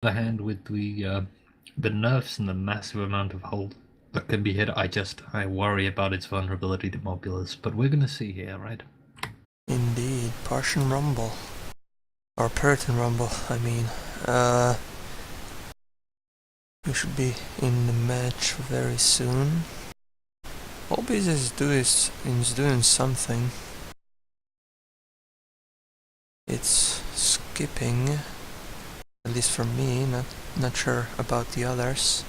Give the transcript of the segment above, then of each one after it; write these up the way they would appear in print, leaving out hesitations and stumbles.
the hand with the nerfs and the massive amount of hold that can be hit, I worry about its vulnerability to mobulas. But we're gonna see here, right? Indeed, Partian Rumble. Or Puritan Rumble, I mean. We should be in the match very soon. Obis is doing something. It's skipping, at least for me, not sure about the others.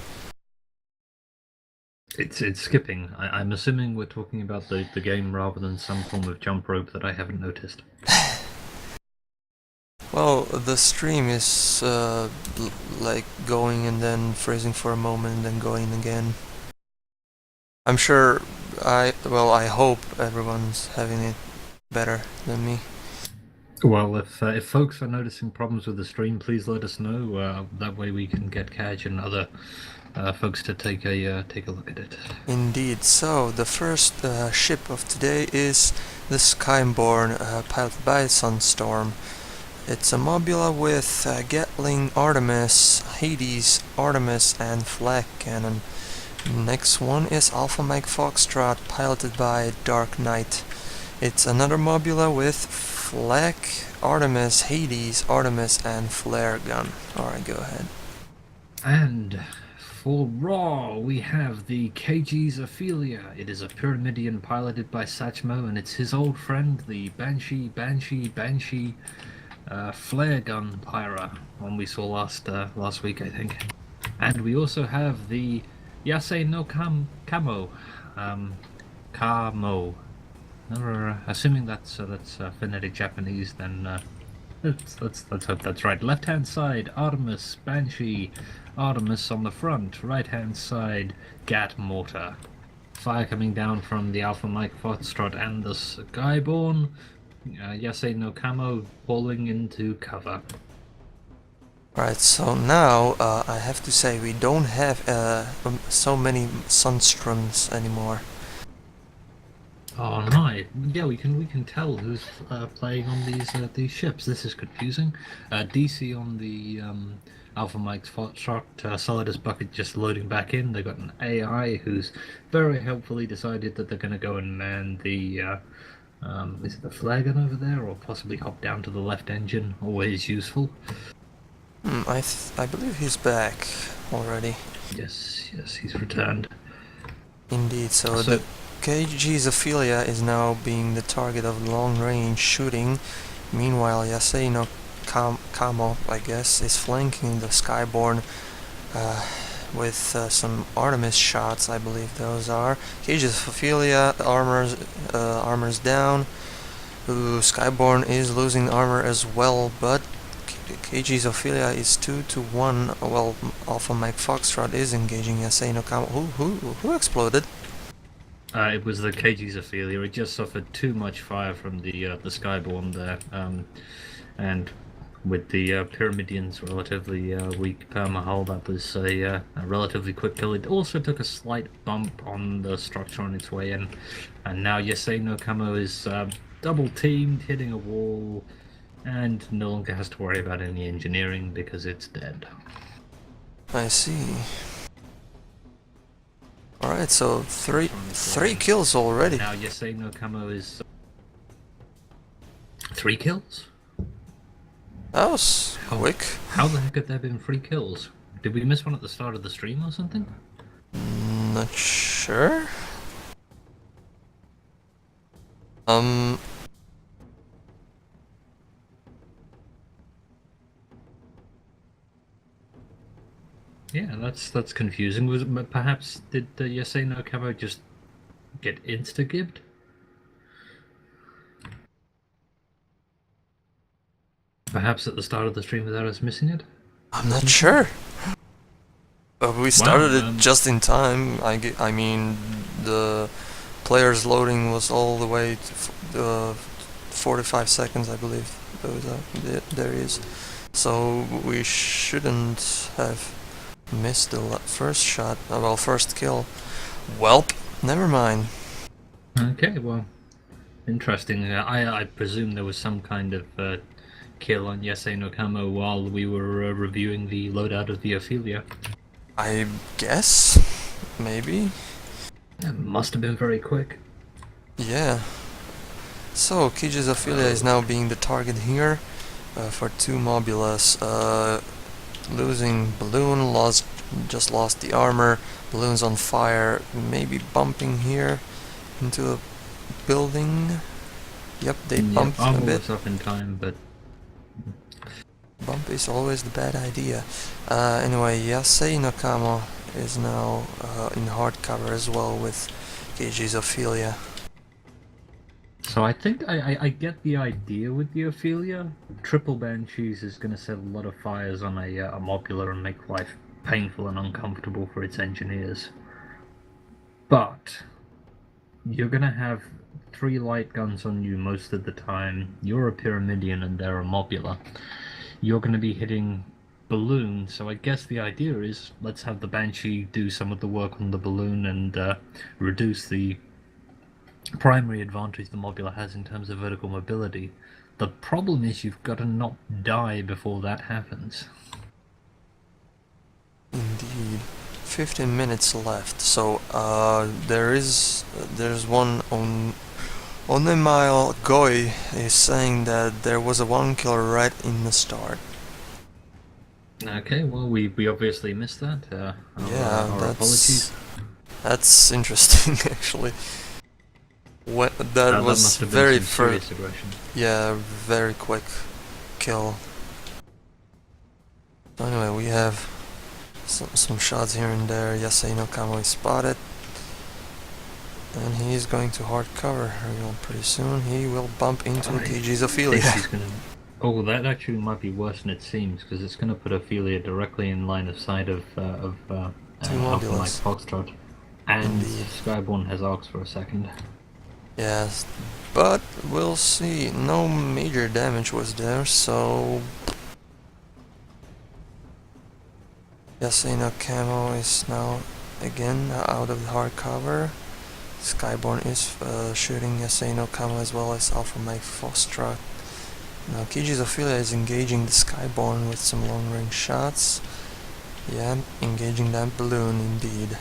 It's skipping. I'm assuming we're talking about the game rather than some form of jump rope that I haven't noticed. Well, the stream is like going and then freezing for a moment and then going again. I'm sure I hope everyone's having it better than me. Well, if folks are noticing problems with the stream, please let us know. That way we can get Kaj and other folks to take a look at it. Indeed. So the first ship of today is the Skyborne, piloted by Sunstorm. It's a Mobula with Gatling, Artemis, Hades, Artemis, and Flag Cannon. Next one is Alpha Mike Foxtrot, piloted by Dark Knight. It's another Mobula with Flag, Artemis, Hades, Artemis, and Flare Gun. Alright, go ahead. And for RAWR, we have the Kajros Ophelia. It is a Pyramidian piloted by Satchmo, and it's his old friend, the Banshee flare gun Pyra, one we saw last week, I think. And we also have the Yasei no Kamo, Kamo. Assuming that's phonetic Japanese, then let's hope that's right. Left hand side, Artemis Banshee, Artemis on the front. Right hand side, Gat Mortar. Fire coming down from the Alpha Mike Foxtrot and the Skyborne. Yasei no Kamo falling into cover. Right, so now I have to say we don't have so many Sunstorms anymore. Oh my! Yeah, we can tell who's playing on these ships. This is confusing. DC on the Alpha Mike's Foxtrot, Solidus Bucket just loading back in. They got an AI who's very helpfully decided that they're going to go and man the is it the flare gun over there, or possibly hop down to the left engine. Always useful. I believe he's back already. Yes, he's returned. Indeed, so the Kajros Ophelia is now being the target of long-range shooting. Meanwhile, Yasei no Kamo, I guess, is flanking the Skyborne with some Artemis shots, I believe those are. Kajros Ophelia, armor's down. Ooh, Skyborne is losing armor as well, but Kajros Ophelia is 2-1. Well, Alpha Mike Foxtrot is engaging Yasei no Kamo. Who exploded? It was the Kajros Ophelia. It just suffered too much fire from the Skyborne there, and with the Pyramidian's relatively weak perma-hull, that was a relatively quick kill. It also took a slight bump on the structure on its way in, and now Yasei no Kamo is double-teamed, hitting a wall, and no longer has to worry about any engineering because it's dead. I see. Alright, so three kills already. Now Yasei no Kamo is 3 kills? That was quick. How the heck have there been 3 kills? Did we miss one at the start of the stream or something? Not sure. Yeah, that's confusing. Was perhaps did Yasei no Kamo just get insta-gibbed? Perhaps at the start of the stream without us missing it? I'm not sure. We started it just in time. I mean, the player's loading was all the way to 45 seconds, I believe. There he is. So we shouldn't have missed the first shot. Well, first kill. Welp, never mind. Okay, well, interesting. I presume there was some kind of kill on Yasei no Kamo while we were reviewing the loadout of the Ophelia. I guess? Maybe? It must have been very quick. Yeah. So, Kajros Ophelia is now being the target here for 2 Mobulas. Losing balloon, just lost the armor, balloon's on fire, maybe bumping here into a building. Yep, they bumped a armor bit. was up in time, but Bump is always the bad idea. Anyway, Yasei no Kamo is now in hard cover as well with Kajros Ophelia. so I think I get the idea with the Ophelia. Triple Banshees is going to set a lot of fires on a Mobula and make life painful and uncomfortable for its engineers. But you're going to have 3 light guns on you most of the time. You're a Pyramidion and they're a Mobula. You're going to be hitting balloon, so I guess the idea is let's have the Banshee do some of the work on the balloon and reduce the primary advantage the Mobula has in terms of vertical mobility. The problem is you've got to not die before that happens. Indeed. 15 minutes left, so there's one on the mile. Goy is saying that there was a 1 killer right in the start. Okay, well we obviously missed that. Our apologies. That's interesting actually. That That was must have very been some serious aggression. yeah, very quick kill. So anyway, we have some shots here and there. Yasei no Kamo is spotted. And he's going to hard cover pretty soon. He will bump into Kajros Ophelia. Oh, that actually might be worse than it seems, because it's going to put Ophelia directly in line of sight of Alpha Mike Foxtrot. And Indeed. Skyborne has arcs for a second. Yes, but we'll see. No major damage was there, so Yasei no Kamo is now again out of the hard cover. Skyborne is shooting Yasei no Kamo as well as Alpha Mike Foxtrot. Now Kajros Ophelia is engaging the Skyborne with some long range shots. Yeah, engaging that balloon indeed.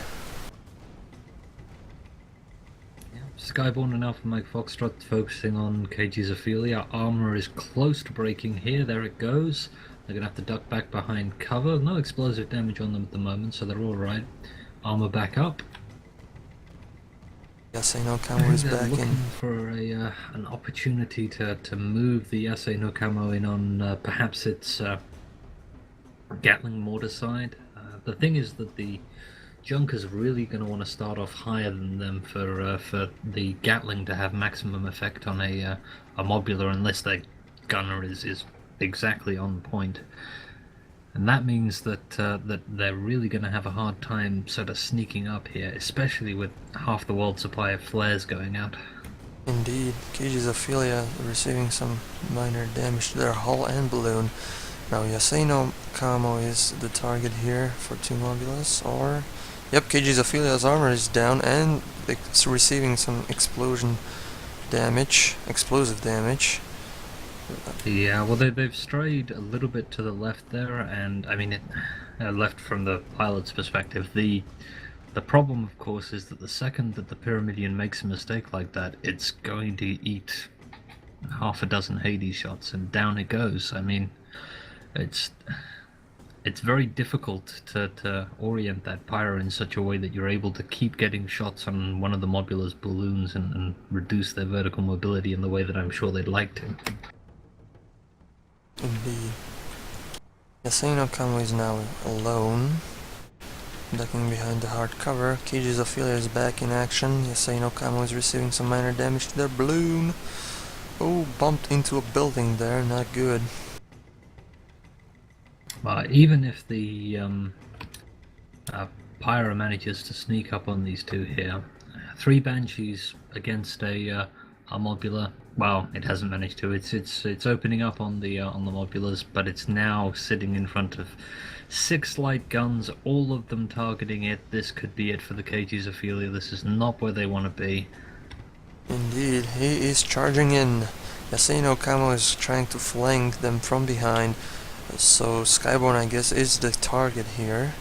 Skyborne and Alpha Mike Foxtrot focusing on Kajros Ophelia. Armor is close to breaking here. There it goes. They're going to have to duck back behind cover. No explosive damage on them at the moment, so they're alright. Armor back up. Yasei no Kamo is back looking in. for an opportunity to move the Yasei no Kamo in on perhaps its Gatling mortar side. The thing is that the Junker's really going to want to start off higher than them for the Gatling to have maximum effect on a Mobula unless their gunner is exactly on point. And that means that that they're really going to have a hard time sort of sneaking up here, especially with half the world's supply of flares going out. Indeed, Kajros Ophelia receiving some minor damage to their hull and balloon. Now Yasei no Kamo is the target here for 2 Mobulas, or... Yep, Kajros Ophelia's armor is down and it's receiving some explosive damage. Yeah, well they've strayed a little bit to the left there, and I mean left from the pilot's perspective. The problem, of course, is that the second that the Pyramidion makes a mistake like that, it's going to eat half a dozen Hades shots, and down it goes. I mean, it's very difficult to orient that Pyro in such a way that you're able to keep getting shots on one of the Mobula's balloons and reduce their vertical mobility in the way that I'm sure they'd like to. Indeed. Yasei no Kamo is now alone, ducking behind the hard cover. Kajros Ophelia is back in action. Yasei no Kamo is receiving some minor damage to their balloon. Oh, bumped into a building there, not good. Even if the Pyro manages to sneak up on these two here, 3 Banshees against a Mobula. Well, it hasn't managed to. It's opening up on the Mobulas, but it's now sitting in front of 6 light guns, all of them targeting it. This could be it for the Kajros Ophelia. This is not where they want to be. Indeed, he is charging in. Yasuno Kamo is trying to flank them from behind, so Skyborne, I guess, is the target here.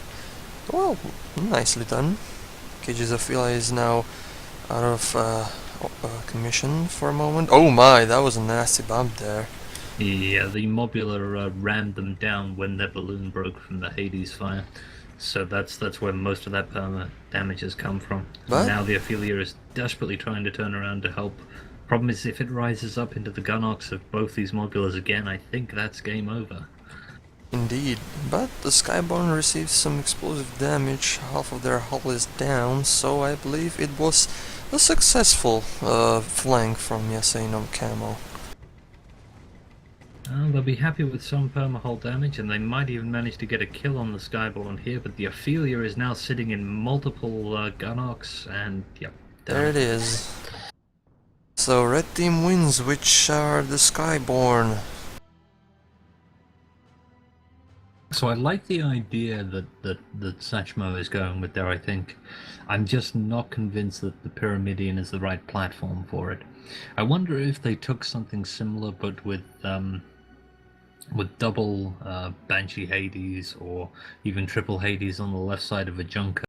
Well, nicely done. Kajros is now out of commission for a moment. Oh my, that was a nasty bump there. Yeah, the Mobula rammed them down when their balloon broke from the Hades fire. So that's where most of that perma damage has come from. But now the Ophelia is desperately trying to turn around to help. Problem is, if it rises up into the gun arcs of both these Mobulas again, I think that's game over. indeed, but the Skyborne received some explosive damage, half of their hull is down, so I believe it was a successful flank from Yasuno Kamo. They'll be happy with some permahull damage, and they might even manage to get a kill on the Skyborne here, but the Ophelia is now sitting in multiple gun arcs, and yep. There it is. So red team wins, which are the Skyborne. So I like the idea that Satchmo is going with there, I think. I'm just not convinced that the Pyramidion is the right platform for it. I wonder if they took something similar but with double Banshee Hades or even triple Hades on the left side of a Junker.